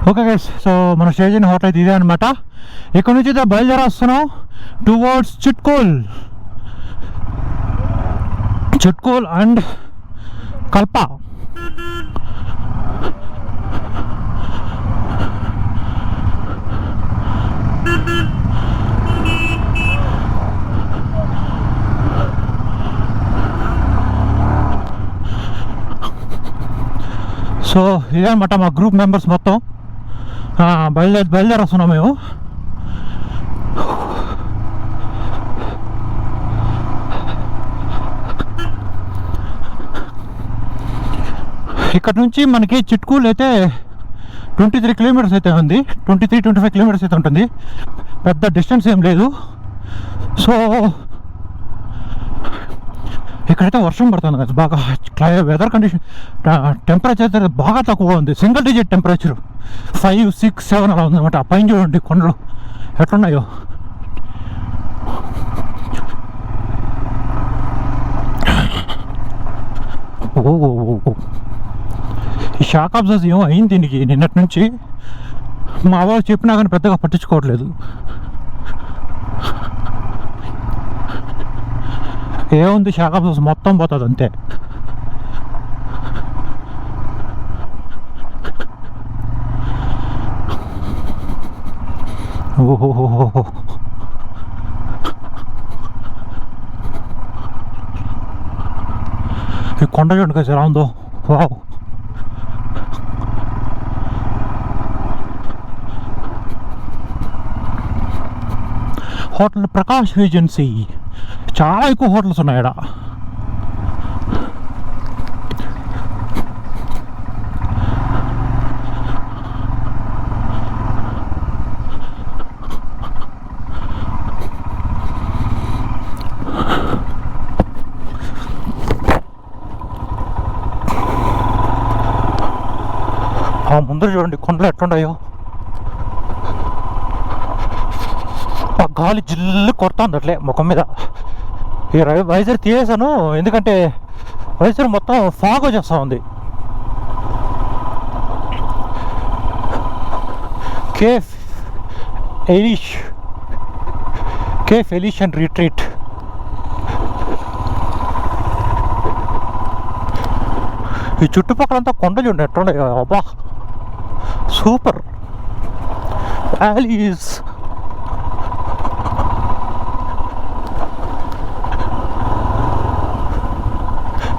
Okay guys, so మన stage అయిన hotel అయితే ఇదే అనమాట. ఇక్కడ నుంచి అయితే బయలుదేరి వస్తున్నాం టువర్డ్స్ చిట్కోల్ అండ్ కల్ప. సో ఇదే అనమాట మా గ్రూప్ మెంబర్స్ మొత్తం బయలుదేరి వస్తున్నాం మేము. ఇక్కడ నుంచి మనకి చిట్కూల్ అయితే 23 కిలోమీటర్స్ అయితే ఉంది. 23-25 కిలోమీటర్స్ అయితే ఉంటుంది. పెద్ద డిస్టెన్స్ ఏం లేదు. సో ఇక్కడైతే వర్షం పడుతుంది కదా, బాగా వెదర్ కండిషన్, టెంపరేచర్ అయితే బాగా తక్కువ ఉంది. సింగిల్ డిజిట్ టెంపరేచర్ 5, 6, 7 అలా ఉందన్నమాట. ఆ పైన చూడండి కొండలు ఎట్లున్నాయో. ఓ ఈ షాక్ అబ్జర్వ్ ఏమో అయింది దీనికి నిన్నటి నుంచి. మా వాళ్ళు చెప్పినా కానీ పెద్దగా పట్టించుకోవట్లేదు. ఏముంది, షాక్ అబ్జర్వ్స్ మొత్తం పోతుంది అంతే. ఓహోహోహో, ఈ కొండ చూడండి కదా ఎలా ఉందో. Wow, hotel Prakash regency. చాలా ఎక్కువ హోటల్స్ ఉన్నాయి ఇక్కడ. ముందర చూడండి కొండలు ఎట్లున్నాయో. గాలి జిల్లు కొడుతుంది అట్లే ముఖం మీద. ఈ వైజర్ తీసేసాను ఎందుకంటే వైజర్ మొత్తం ఫాగ్ వచ్చేస్తూ ఉంది. Cafe Elish and retreat. ఈ చుట్టుపక్కలంతా కొండలు చూడండి ఎట్లున్నాయో. అబ్బా సూపర్. వ్యాలీస్,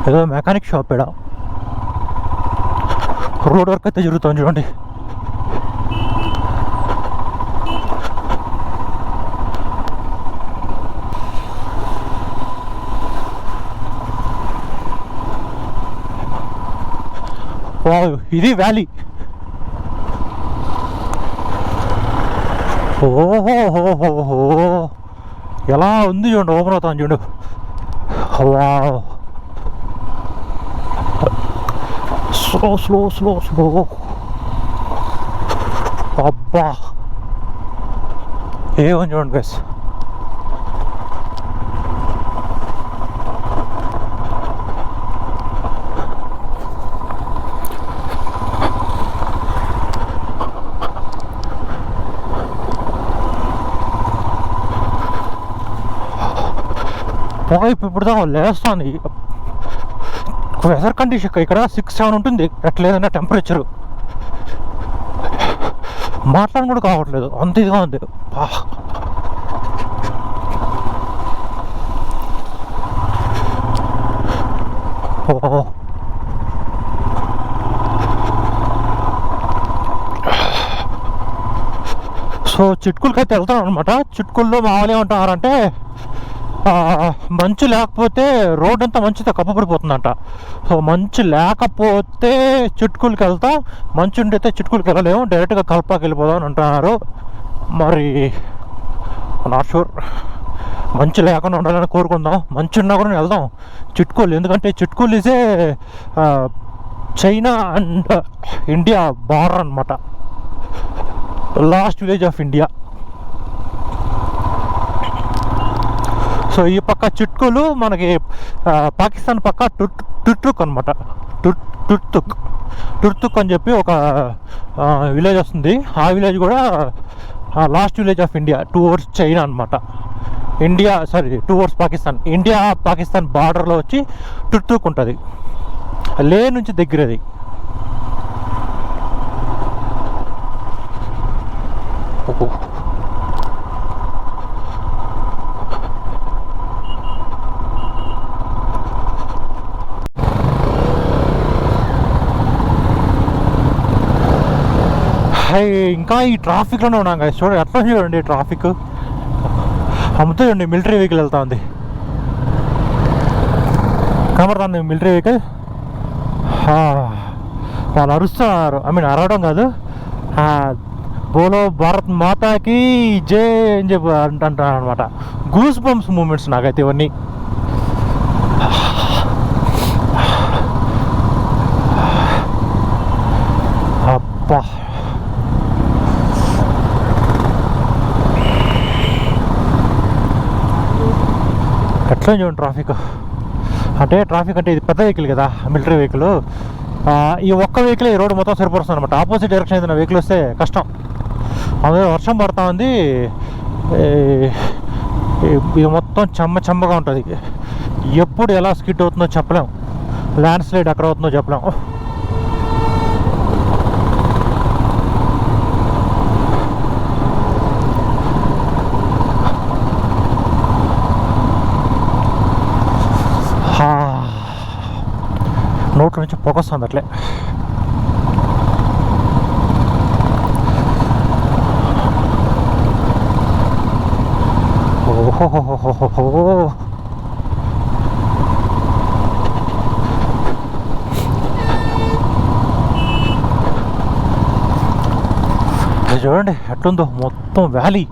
ఏదో మెకానిక్ షాప్ ఇక్కడ. రోడ్ వర్క్ అయితే జరుగుతుంది చూడండి. ఇది వ్యాలీ. ఓహోహోహో, ఎలా ఉంది చూడండి, ఓపెన్ అవుతాను చూడు. Wow, slow. అబ్బా ఏమని చూడండి గైస్. ఇప్పుడు దాకా లేస్తుంది. వెదర్ కండిషన్ ఇక్కడ 6-7 ఉంటుంది ఎట్లేదన్నా టెంపరేచరు. మాట్లాడడం కూడా కావట్లేదు, అంత ఇదిగా ఉంది. సో చిట్కులకి అయితే వెళ్తాను అనమాట. చిట్కుల్లో మామూలు ఏమంటున్నారంటే మంచు లేకపోతే రోడ్ అంతా మంచుతో కప్పబడిపోతుందంట. సో మంచు లేకపోతే చిట్కులకి వెళ్తాం, మంచు ఉండితే చిట్కులకి వెళ్ళలేము, డైరెక్ట్గా కల్పాకి వెళ్ళిపోదాం అని అంటున్నారు. మరి నాట్ షూర్. మంచు లేకుండా ఉండాలని కోరుకుందాం. మంచు ఉన్నా కూడా వెళ్దాం చిట్కులు. ఎందుకంటే చిట్కులు ఈజే చైనా అండ్ ఇండియా బార్డర్ అనమాట, last village of India. So ఈ పక్క చిట్కులు మనకి పాకిస్తాన్ పక్క టుట్రుక్ అనమాట. టుట్రుక్ టుర్తుక్ అని చెప్పి ఒక విలేజ్ వస్తుంది. ఆ విలేజ్ కూడా last village of India towards China అనమాట. టువర్డ్స్ పాకిస్తాన్. ఇండియా పాకిస్తాన్ బార్డర్లో వచ్చి టుర్తుక్ ఉంటుంది. లే నుంచి దగ్గరది. ఇంకా ఈ ట్రాఫిక్లోనే ఉన్నాం కదా. చూడండి ఎట్లా చూడండి ట్రాఫిక్ అమ్ముతూ చూడండి. మిలిటరీ వెహికల్ వెళ్తా ఉంది, కనబడుతుంది మిలిటరీ వెహికల్. వాళ్ళు అరుస్తున్నారు. అరవడం కాదు, బోలో భారత్ మాతాకి జై అని చెప్పి అంటున్నారు అనమాట. గూస్ బంప్స్ మూమెంట్స్ నాకైతే ఇవన్నీ. అబ్బా, ఎట్లా చూడండి ట్రాఫిక్. ట్రాఫిక్ అంటే ఇది పెద్ద వెహికల్ కదా, మిలిటరీ వెహికల్. ఈ ఒక్క వెహికల్ ఈ రోడ్డు మొత్తం సరిపడుతుంది అనమాట. ఆపోజిట్ డైరెక్షన్ ఏదైనా వెహికల్ వస్తే కష్టం. అందులో వర్షం పడుతూ ఉంది. ఇది మొత్తం చెమ్మగా ఉంటుంది. ఎప్పుడు ఎలా స్కిట్ అవుతుందో చెప్పలేం, ల్యాండ్ స్లైడ్ ఎక్కడ అవుతుందో చెప్పలేం. నోట్ల నుంచి పొగ వస్తుంది అట్లే. ఓహో, చూడండి ఎట్లుందో మొత్తం వ్యాలీ.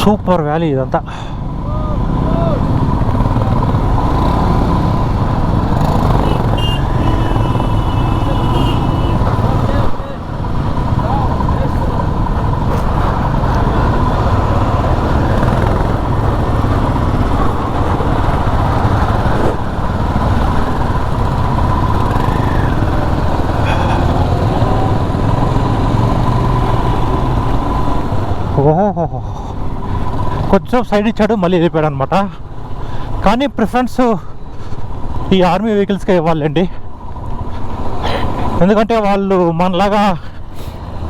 సూపర్ వ్యాలీ ఇదంతా. ఓహో, కొంచెం సైడ్ ఇచ్చాడు, మళ్ళీ వెళ్ళిపోయాడు అనమాట. కానీ ప్రిఫరెన్స్ ఈ ఆర్మీ వెహికల్స్కే ఇవ్వాలండి. ఎందుకంటే వాళ్ళు మనలాగా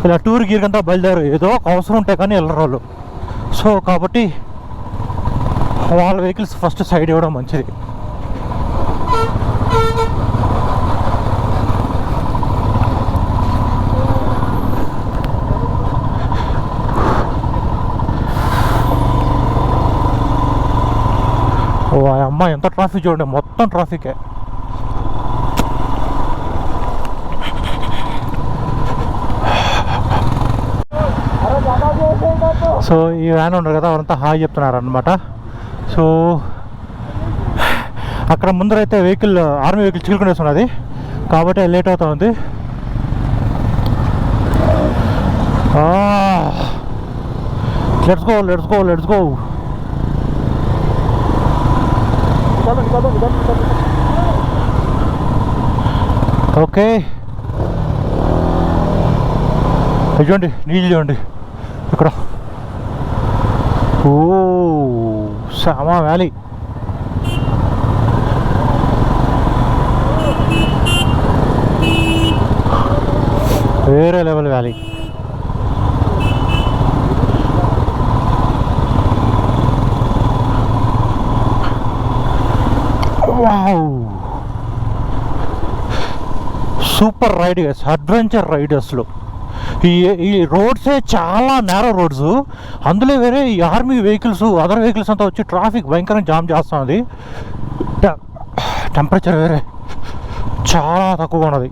ఇలా టూర్ గీర్కంతా బయలుదేరు, ఏదో ఒక అవసరం ఉంటాయి కానీ వెళ్ళరు వాళ్ళు. సో కాబట్టి వాళ్ళ వెహికల్స్ ఫస్ట్ సైడ్ ఇవ్వడం మంచిది. అమ్మ ఎంత ట్రాఫిక్ చూడండి, మొత్తం ట్రాఫికే. సో ఈ వ్యాన్ ఉన్నారు కదా, వాళ్ళంతా హాయ్ చెప్తున్నారు అనమాట. సో అక్కడ ముందరైతే వెహికల్, ఆర్మీ వెహికల్ చిలుకునేస్తున్నది కాబట్టి లేట్ అవుతా ఉంది. Let's go. ఓకే, చూడండి నీళ్ళు చూడండి ఇక్కడ. ఓ సామా వ్యాలీ. వేరే level valley. Wow, super riders, adventure రైడర్స్లో ఈ రోడ్సే చాలా నేరో రోడ్స్. అందులో వేరే ఈ ఆర్మీ వెహికల్స్, అదర్ వెహికల్స్ అంతా వచ్చి ట్రాఫిక్ భయంకరంగా జామ్ చేస్తుంది. టెంపరేచర్ వేరే చాలా తక్కువగా ఉన్నది.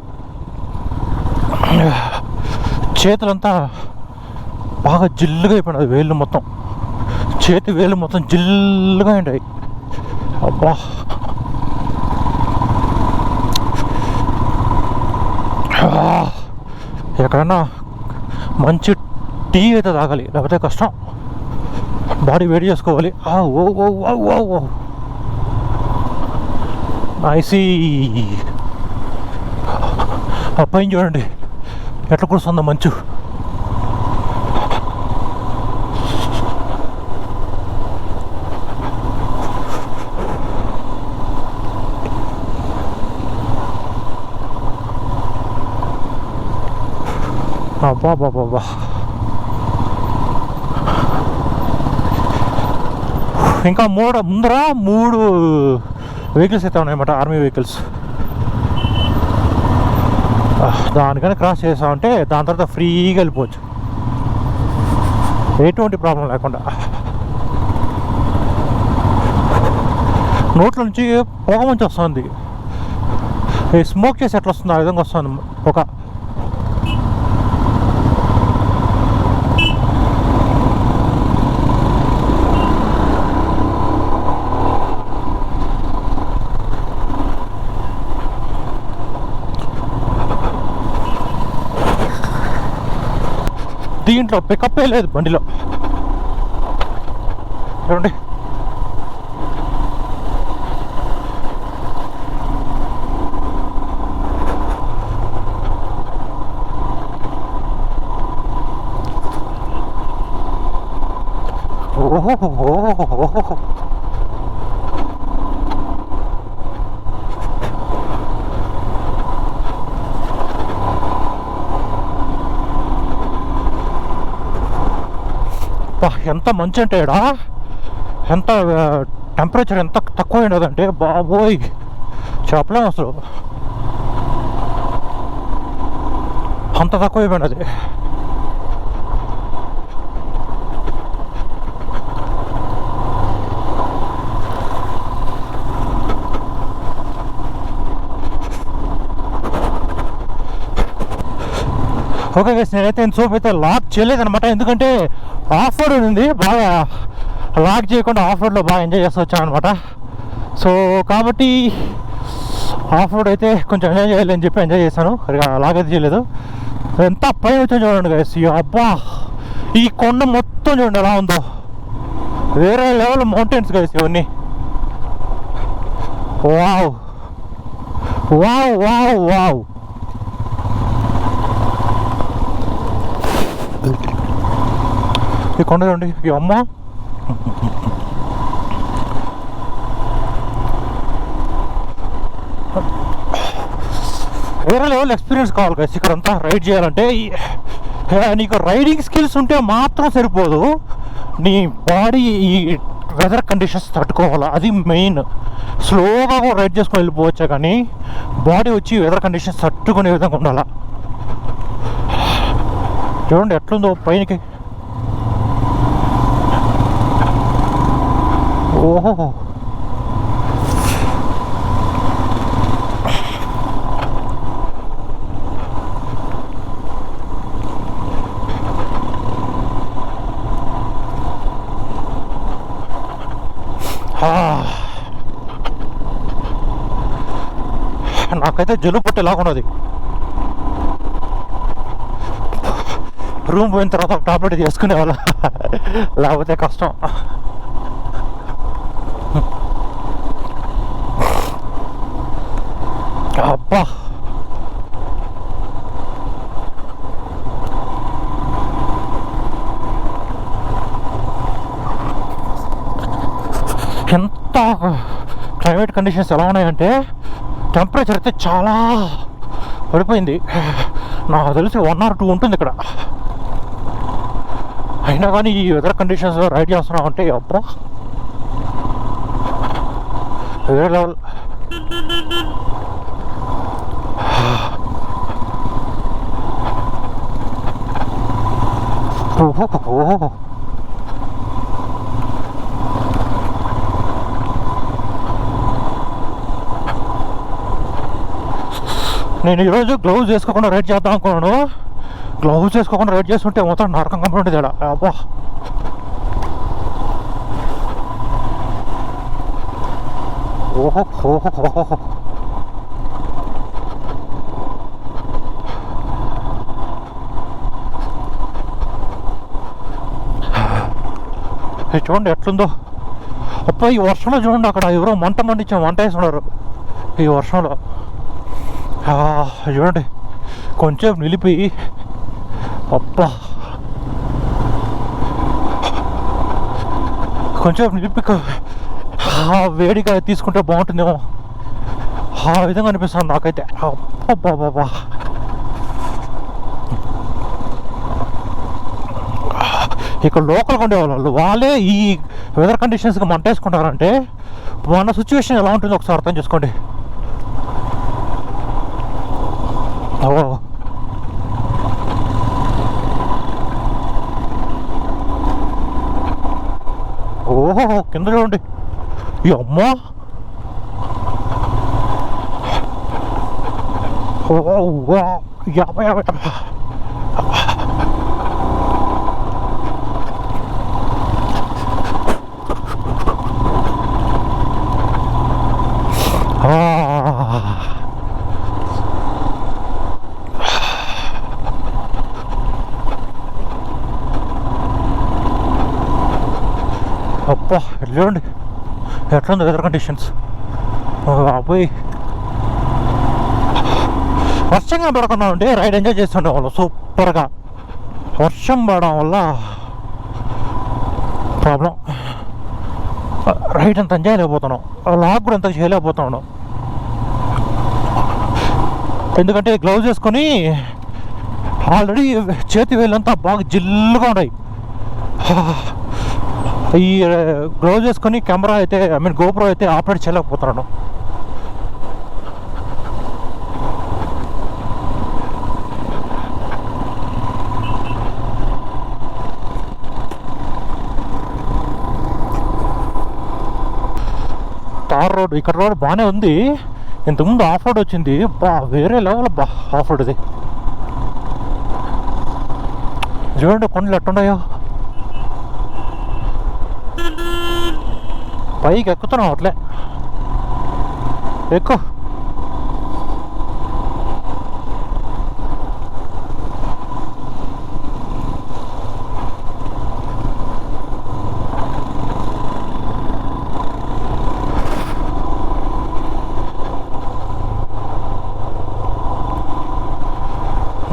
చేతులంతా బాగా జిల్లుగా అయిపోయినది, వేళ్ళు మొత్తం, చేతి వేళ్ళు మొత్తం జిల్లుగా ఉంటాయి. అబ్బా, ఎక్కడన్నా మంచి టీ అయితే తాగాలి, లేకపోతే కష్టం. బాడీ వేడి చేసుకోవాలి. ఐసీ ఆ పైన చూడండి ఎట్లా కురుస్తుందో మంచు. అబ్బా బాబా, ఇంకా ముందర 3 వెహికల్స్ అయితే ఉన్నాయన్నమాట, ఆర్మీ వెహికల్స్. దానికని క్రాస్ చేసామంటే దాని తర్వాత ఫ్రీగా వెళ్ళిపోవచ్చు, ఎటువంటి ప్రాబ్లం లేకుండా. నోట్ల నుంచి పొగ మంచి వస్తుంది, స్మోక్ చేసి ఎట్లా వస్తుంది ఆ విధంగా వస్తుంది పొగ. దీంట్లో పికప్ లేదు బండిలో చూడండి. ఓహో, ఎంత మంచి అంటే ఇక్కడ ఎంత టెంపరేచర్ ఎంత తక్కువ ఉండదంటే బాబోయ్ చెప్పలేము అసలు, అంత తక్కువ అయిపోయినది. ఓకే గైస్, నేనైతే ఇంతసేపు అయితే లాక్ చేయలేదనమాట, ఎందుకంటే ఆఫ్ రోడ్ ఉంది, బాగా లాక్ చేయకుండా ఆఫ్ రోడ్లో బాగా ఎంజాయ్ చేస్తూ వచ్చాను అనమాట. సో కాబట్టి ఆఫ్ రోడ్ అయితే కొంచెం ఎంజాయ్ చేయాలని చెప్పి ఎంజాయ్ చేశాను, లాక్ అయితే చేయలేదు. ఎంత పైన వచ్చాను చూడండి గైస్, అబ్బా ఈ కొండ మొత్తం చూడండి ఎలా ఉందో, వేరే లెవెల్ మౌంటైన్స్ గైస్ ఇవన్నీ. వావ్ వావ్ వావ్ వావ్, ఈ కొండ చూడండి, ఈ అమ్మ వేరే లెవెల్ ఎక్స్పీరియన్స్ కావాలి కదా ఇక్కడంతా రైడ్ చేయాలంటే. నీకు రైడింగ్ స్కిల్స్ ఉంటే మాత్రం సరిపోదు, నీ బాడీ ఈ వెదర్ కండిషన్స్ తట్టుకోవాలి, అది మెయిన్. స్లోగా రైడ్ చేసుకొని వెళ్ళిపోవచ్చా కానీ బాడీ వచ్చి వెదర్ కండిషన్స్ తట్టుకునే విధంగా ఉండాలి. చూడండి ఎట్లుందో పైనకి, ఓహో నాకైతే జలుబు పట్టేలాగున్నది. రూమ్ పోయిన తర్వాత ఒక టాబ్లెట్ చేసుకునే వాళ్ళ, లేకపోతే కష్టం. అబ్బా ఎంత క్లైమేట్ కండిషన్స్ ఎలా ఉన్నాయంటే టెంపరేచర్ అయితే చాలా పడిపోయింది, నాకు తెలిసి 1 or 2 ఉంటుంది ఇక్కడ. అయినా కానీ ఈ వెదర్ కండిషన్స్ రైడ్ చేస్తున్నాం అంటే అబ్బా వేరే లెవెల్. ఓహో నేను ఈరోజు గ్లౌజ్ వేసుకోకుండా రైడ్ చేద్దాం అనుకున్నాను, గ్లౌజ్ వేసుకోకుండా రైడ్ చేస్తుంటే మొత్తం నరకం కంపెనీ తేడా. అబ్బా ఓహో చూడండి ఎట్లుందో. అబ్బా ఈ వర్షంలో చూడండి, అక్కడ ఎవరో మంట మండించాం, వంట వేస్తున్నారు ఈ వర్షంలో. చూడండి కొంచెం నిలిపి అప్ప కొంచెం నిలిపి వేడిగా తీసుకుంటే బాగుంటుందేమో ఆ విధంగా అనిపిస్తుంది నాకైతే. అబ్బా ఇక్కడ లోకల్గా ఉండేవాళ్ళు వాళ్ళే ఈ వెదర్ కండిషన్స్కి మంట వేసుకుంటారంటే మన సిచ్యువేషన్ ఎలా ఉంటుందో ఒకసారి అర్థం చేసుకోండి. ఓహో కింద చూడండి ఈ అమ్మ. యాభై అబ్బా చూడండి ఎట్లుంది వెదర్ కండిషన్స్. అబ్బాయి వర్షంగా పడుకున్నాం అంటే రైడ్ ఎంజాయ్ చేస్తుండే వాళ్ళు సూపర్గా. వర్షం పడడం వల్ల ప్రాబ్లం, రైడ్ అంత ఎంజాయ్ చేయలేకపోతున్నాం, లాగ్ కూడా అంత చేయలేకపోతున్నాం. ఎందుకంటే గ్లౌజ్ వేసుకొని ఆల్రెడీ చేతి వేళ్ళంతా బాగా జిల్లుగా ఉన్నాయి. ఈ గ్లౌజ్ వేసుకొని కెమెరా అయితే గోప్రో అయితే ఆపరేట్ చేయలేకపోతున్నాను. తార్ రోడ్, ఇక్కడ రోడ్ బాగానే ఉంది. ఇంతకుముందు ఆఫ్ రోడ్ వచ్చింది, వేరే లెవెల్ ఆఫ్ రోడ్ ఇది. చూడండి కొండలు ఎట్టున్నాయో, పైకి ఎక్కుతున్నాం అట్లే. ఎక్కువ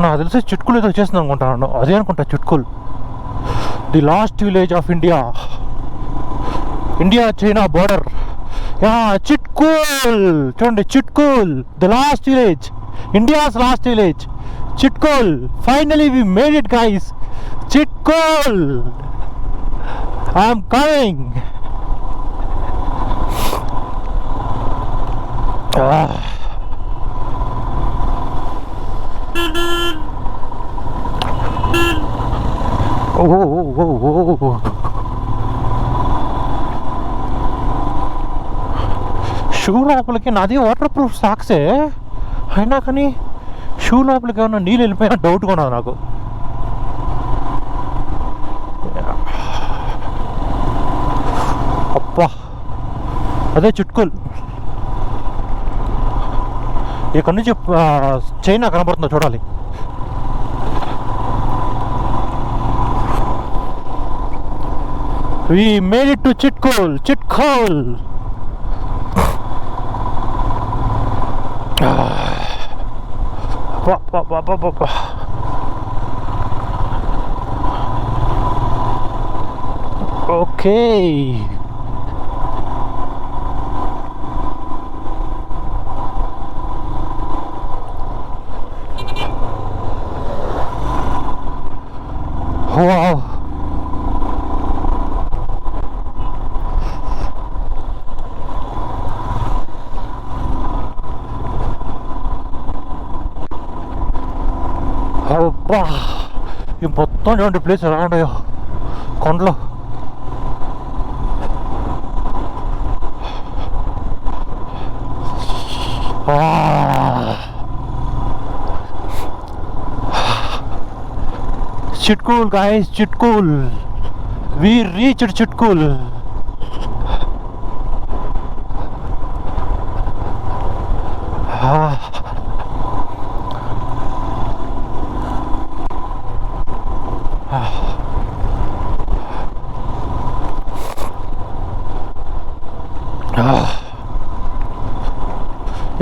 నాకు తెలిసి చిట్కులు ఏదో వచ్చేసింది అనుకుంటాను. అదే అనుకుంటా Chitkul. The last village of India, India China border. Chitkul చూడండి, Chitkul the last village, India's last village Chitkul. Finally we made it guys, Chitkul. I'm coming. Shoe లోపలికి, నాది వాటర్ ప్రూఫ్ సాక్సే అయినా కానీ షూ లోపలికి ఏమన్నా నీళ్ళు వెళ్ళిపోయినా డౌట్గా ఉన్నది నాకు. అబ్బా అదే చిట్కుల్. ఇక్కడ నుంచి చైనా కనబడుతుందో చూడాలి. We made it to Chitkul, Chitkul. Okay. Wow. అబ్బా ఈ మొత్తం చూడండి ప్లేస్ ఎలా ఉన్నాయో కొండలు. Chitkul guys, Chitkul. We reached Chitkul.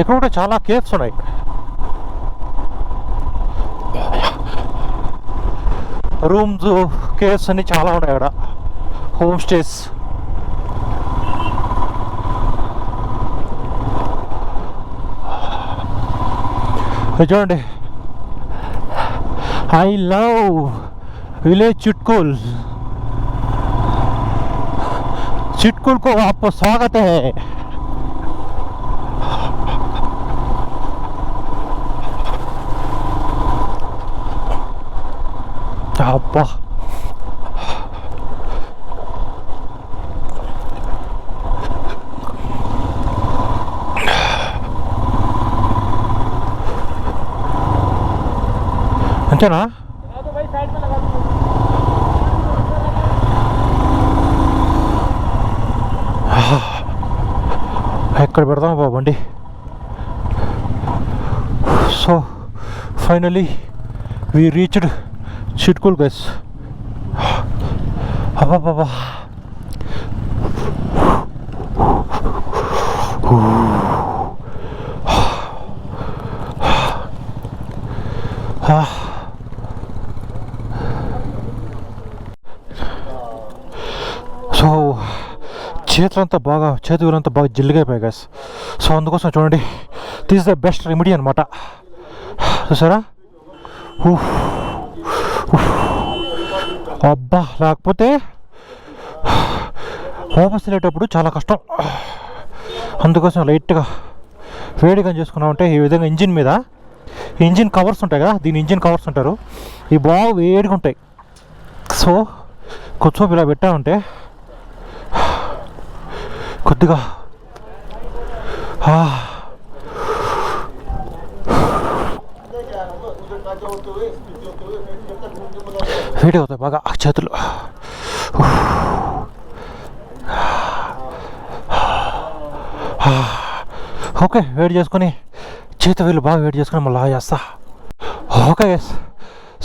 ఇక్కడ కూడా చాలా కేవ్స్ ఉన్నాయి. రూమ్స్ కేవ్స్ అన్నీ చాలా ఉన్నాయి అక్కడ, హోమ్ స్టేస్. చూడండి, I love village Chitkul. Chitkul को आपको स्वागत है. అబ్బా అంతేనా? ఎక్కడ పెడదాం బాబండి. So finally we reached Chitkul guys. అబ్బాబాబా, సో చేతులంతా బాగా జిల్లుగా అయిపోయాయి గైస్. సో అందుకోసం చూడండి, దిస్ ద బెస్ట్ రెమెడీ అనమాట. చూసారా? అబ్బా, లేకపోతే వాపస్ వెళ్ళేటప్పుడు చాలా కష్టం. అందుకోసం లైట్గా వేడిగా చేసుకున్నామంటే ఈ విధంగా ఇంజిన్ కవర్స్ ఉంటాయి కదా, దీని ఇంజిన్ కవర్స్ ఉంటారు, ఇవి బాగా వేడిగా ఉంటాయి. సో కొంచెం ఇలా పెట్టామంటే కొద్దిగా వేడి అవుతాయి బాగా చేతులు. ఓకే, వేడి చేసుకొని వేళ్ళు బాగా వేడి చేసుకొని మళ్ళీ చేస్తా. ఓకే గైస్,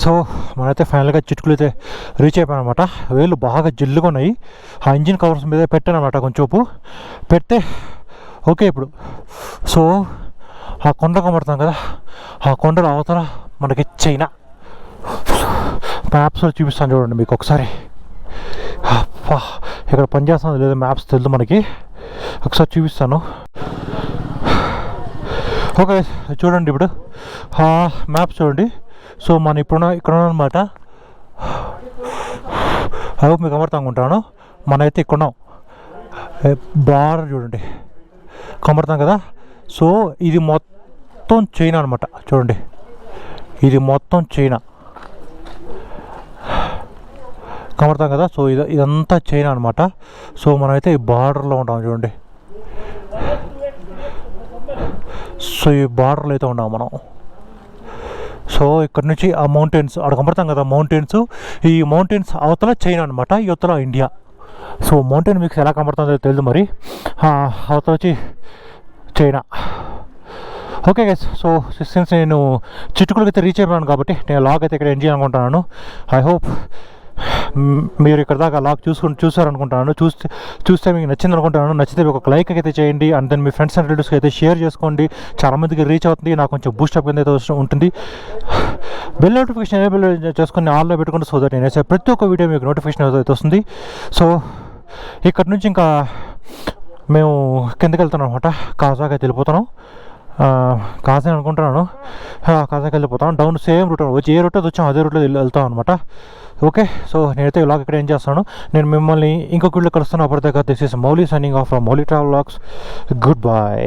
సో మనైతే ఫైనల్గా చిట్కులు అయితే రీచ్ అయిపోయాను అనమాట. వేళ్ళు బాగా జిల్లుగా ఉన్నాయి. ఆ ఇంజిన్ కవర్స్ మీద పెట్టాను అనమాట, కొంచెం పెడితే ఓకే. ఇప్పుడు సో ఆ కొండ కనబడుతాం కదా, ఆ కొండల అవతల మనకి చైనా. మ్యాప్స్లో చూపిస్తాను చూడండి మీకు ఒకసారి. ఇక్కడ పనిచేస్తుంది లేదా మ్యాప్స్ తెలుసు మనకి, ఒకసారి చూపిస్తాను. ఓకే చూడండి, ఇప్పుడు మ్యాప్స్ చూడండి. సో మనం ఇక్కడ అనమాట. అవి మీకు కమర్తా అనుకుంటాను. మనైతే ఇక్కడ ఉన్నాం. బార్డర్ చూడండి కమర్తాం కదా. సో ఇది మొత్తం చైనా అనమాట. చూడండి, ఇది మొత్తం చైనా కమర్తాం కదా. సో ఇదంతా చైనా అనమాట. సో మనమైతే ఈ బార్డర్లో ఉంటాం చూడండి. సో ఈ బార్డర్లో అయితే ఉన్నాం మనం. సో ఇక్కడ నుంచి ఆ మౌంటైన్స్ అక్కడ కనబడతాం కదా, ఈ మౌంటైన్స్ అవతల చైనా అనమాట, ఇవతల ఇండియా. సో మౌంటైన్ మీకు ఎలా కనబడుతుందో తెలియదు మరి, అవతల వచ్చి China. Okay guys, so since నేను చిట్టుకులకి అయితే రీచ్ అయిపోయాను కాబట్టి నేను లాగ్ అయితే ఇక్కడ ఎండ్ చేయాలనుకుంటున్నాను. ఐ హోప్ మీరు ఇక్కడ దాకా లాగ్ చూసారనుకుంటున్నాను. చూస్తే మీకు నచ్చింది అనుకుంటున్నాను. నచ్చితే ఒక లైక్ అయితే చేయండి, అండ్ దెన్ మీ ఫ్రెండ్స్ అండ్ రిలేటివ్స్కి అయితే షేర్ చేసుకోండి. చాలామందికి రీచ్ అవుతుంది, నాకు కొంచెం బూస్టప్ కింద అయితే ఉంటుంది. బెల్ నోటిఫికేషన్ ఎనేబుల్ చేసుకుని ఆన్లో పెట్టుకుంటే, సో దట్ నేను వేసే ప్రతి ఒక్క వీడియో మీకు నోటిఫికేషన్ అయితే వస్తుంది. సో ఇక్కడ నుంచి ఇంకా మేము కిందకి వెళ్తున్నాం అనమాట. కాజాకి అయితే వెళ్ళిపోతున్నాం. కాజా అనుకుంటున్నాను, కాజాకి వెళ్ళిపోతాం. డౌన్ సేమ్ రూట్ వచ్చి ఏ రూట్ వచ్చాం అదే రూట్లో వెళ్తాం అనమాట. ఓకే, సో నేనైతే వ్లాగ్ ఇక్కడ ఏం చేస్తాను, నేను మిమ్మల్ని ఇంకొక వీడియో కలుస్తాను. అప్పటిదాకా this is Mouli signing off from Mouli travel vlogs. Good bye.